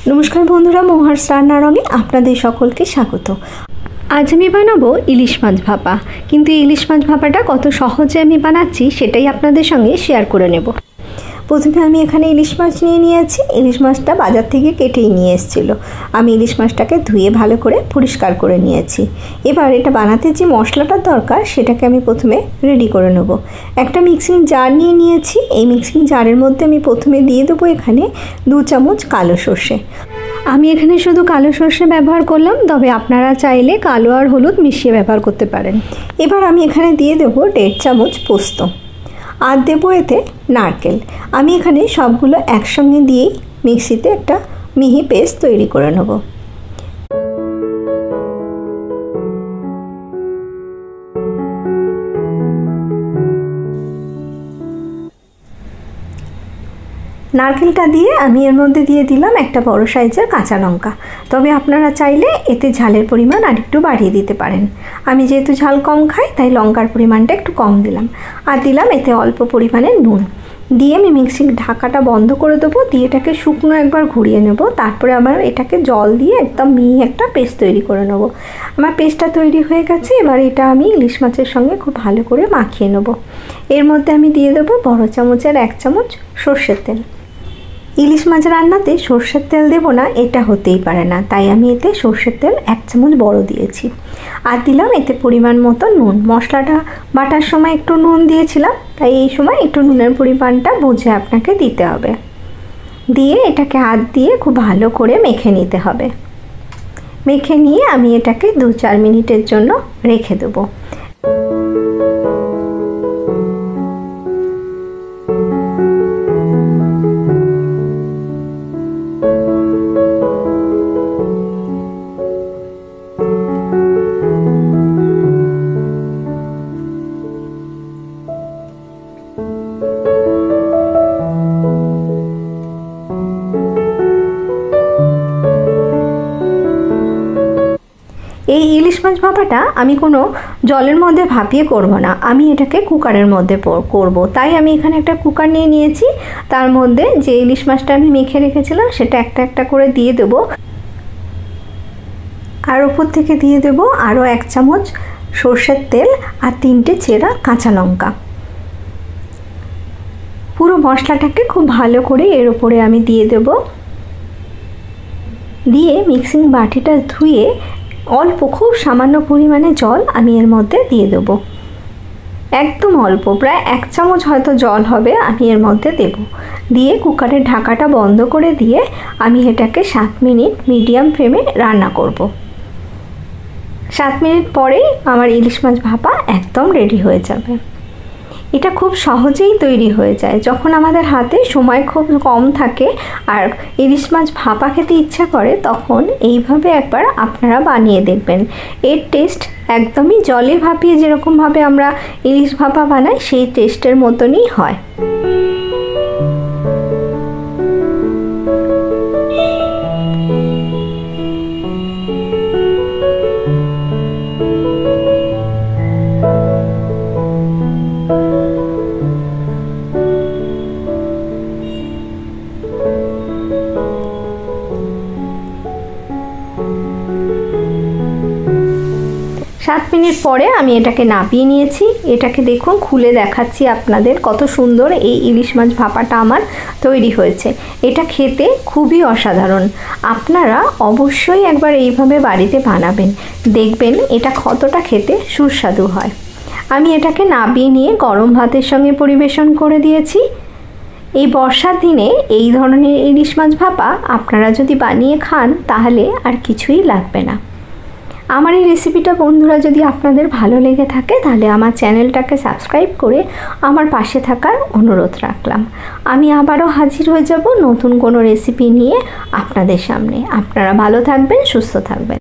नमस्कार बंधुरा मोहार्स रान्ना रंगे आपनादेर सकलके स्वागत। आज आमी बानाबो इलिश माछ भापा, किन्तु इलिश माछ भापाटा कत सहजे आमी बानाच्छि सेटाई आपनादेर संगे शेयर करे नेब। प्रथमे आमी एखाने इलिश माछ निये नियेछि। इलिश माछटा बाजार थेके केटेई निये एसेछिलो। आमी इलिश माछटाके धुए भालो करे परिष्कार करे नियेछि। एबार एटा बानाते जे मशलाटा दरकार सेटाके आमी प्रथमे रेडी करे नेब। एकटा मिक्सिंग जार निये नियेछि। एई मिक्सिंग जारेर मধ্যে आमी प्रथमे दिये देबो एखाने 2 चामच कालो सर्षे। आमी एखाने शुधु कालो सर्षे व्यवहार करलाम, तबे आपनारा चाइले कालो और हलुद मिशिए व्यवहार करते पारेन। एबार आमी एखाने दिये देबो 1.5 चामच पोस्त और देबो एते नारकेल। आमी एखाने सबगुलो एकसंगे दिए मिक्सिते एकटा मिहि पेस्ट तैरी करे नेब। नारकेलटा दिए आमी एर मধ্যে दिए दिलाम একটা বড় সাইজের কাঁচা লঙ্কা। তবে আপনারা চাইলে এতে ঝালের পরিমাণ আরেকটু বাড়িয়ে দিতে পারেন। আমি যেহেতু ঝাল কম খাই তাই লঙ্কার পরিমাণটা একটু কম দিলাম। আর দিলাম এতে অল্প পরিমাণে নুন। দিয়ে আমি মিক্সির ঢাকাটা বন্ধ করে দেবো। দিয়ে এটাকে শুকনো একবার ঘুরিয়ে নেব। তারপরে আবার এটাকে জল দিয়ে একদম মিহি একটা পেস্ট তৈরি করে নেব। আমার পেস্টটা তৈরি হয়ে গেছে। এবার এটা আমি ইলিশ মাছের সঙ্গে খুব ভালো করে মাখিয়ে নেব। এর মধ্যে আমি দিয়ে দেবো বড় চামচের 1 চামচ সরষের তেল। ইলিশ মাছ রান্নাতে সরষের তেল দেব না এটা হতেই পারে না, তাই আমি এতে সরষের তেল 1 চামচ বড় দিয়েছি। আর দিলাম এতে পরিমাণ মতো নুন। মশলাটা বাটার সময় একটু নুন দিয়েছিলাম, তাই এই সময় একটু নুনের পরিমাণটা বুঝে আপনাকে দিতে হবে। দিয়ে এটাকে হাত দিয়ে খুব ভালো করে মেখে নিতে হবে। মেখে নিয়ে আমি এটাকে 2-4 মিনিটের জন্য রেখে দেবো। এই ইলিশ মাছ ভাপাটা আমি কোনো জলের মধ্যে ভাপিয়ে করব না, আমি এটাকে কুকারের মধ্যে করব। তাই আমি এখানে একটা কুকার নিয়ে নিয়েছি। তার মধ্যে যে ইলিশ মাছটা আমি মেখে রেখেছিলাম সেটা একটা একটা করে দিয়ে দেব। আর উপর থেকে দিয়ে দেব আরও 1 চামচ সরষের তেল আর 3টে চেরা কাঁচা লঙ্কা। পুরো মশলাটাকে খুব ভালো করে এর উপরে আমি দিয়ে দেব। দিয়ে মিক্সিং বাটিটা ধুয়ে অল্প খুব সামান্য পরিমাণে জল আমি এর মধ্যে দিয়ে দেব। একদম অল্প, প্রায় 1 চামচ হয়তো জল হবে আমি এর মধ্যে দেব। দিয়ে কুকারের ঢাকাটা বন্ধ করে দিয়ে আমি এটাকে 7 মিনিট মিডিয়াম ফ্লেমে রান্না করব। 7 মিনিট পরেই আমার ইলিশ মাছ ভাপা একদম রেডি হয়ে যাবে। এটা খুব সহজেই তৈরি হয়ে যায় যখন আমাদের হাতে সময় খুব কম থাকে আর ইলিশ মাছ ভাপা খেতে ইচ্ছা করে, তখন এইভাবে একবার আপনারা বানিয়ে দেখবেন। এর টেস্ট একদমই জলে ভাপিয়ে যেরকমভাবে আমরা ইলিশ ভাপা বানাই সেই টেস্টের মতনই হয়। সাত মিনিট পরে আমি এটাকে নাপিয়ে নিয়েছি। এটাকে দেখুন, খুলে দেখাচ্ছি আপনাদের কত সুন্দর এই ইলিশ মাছ ভাপাটা আমার তৈরি হয়েছে। এটা খেতে খুবই অসাধারণ। আপনারা অবশ্যই একবার এইভাবে বাড়িতে বানাবেন, দেখবেন এটা কতটা খেতে সুস্বাদু হয়। আমি এটাকে নাপিয়ে নিয়ে গরম ভাতের সঙ্গে পরিবেশন করে দিয়েছি। এই বর্ষার দিনে এই ধরনের ইলিশ মাছ ভাপা আপনারা যদি বানিয়ে খান তাহলে আর কিছুই লাগবে না। আমার এই রেসিপিটা বন্ধুরা যদি আপনাদের ভালো লেগে থাকে তাহলে আমার চ্যানেলটাকে সাবস্ক্রাইব করে আমার পাশে থাকার অনুরোধ রাখলাম। আমি আবারও হাজির হয়ে যাব নতুন কোনো রেসিপি নিয়ে আপনাদের সামনে। আপনারা ভালো থাকবেন, সুস্থ থাকবেন।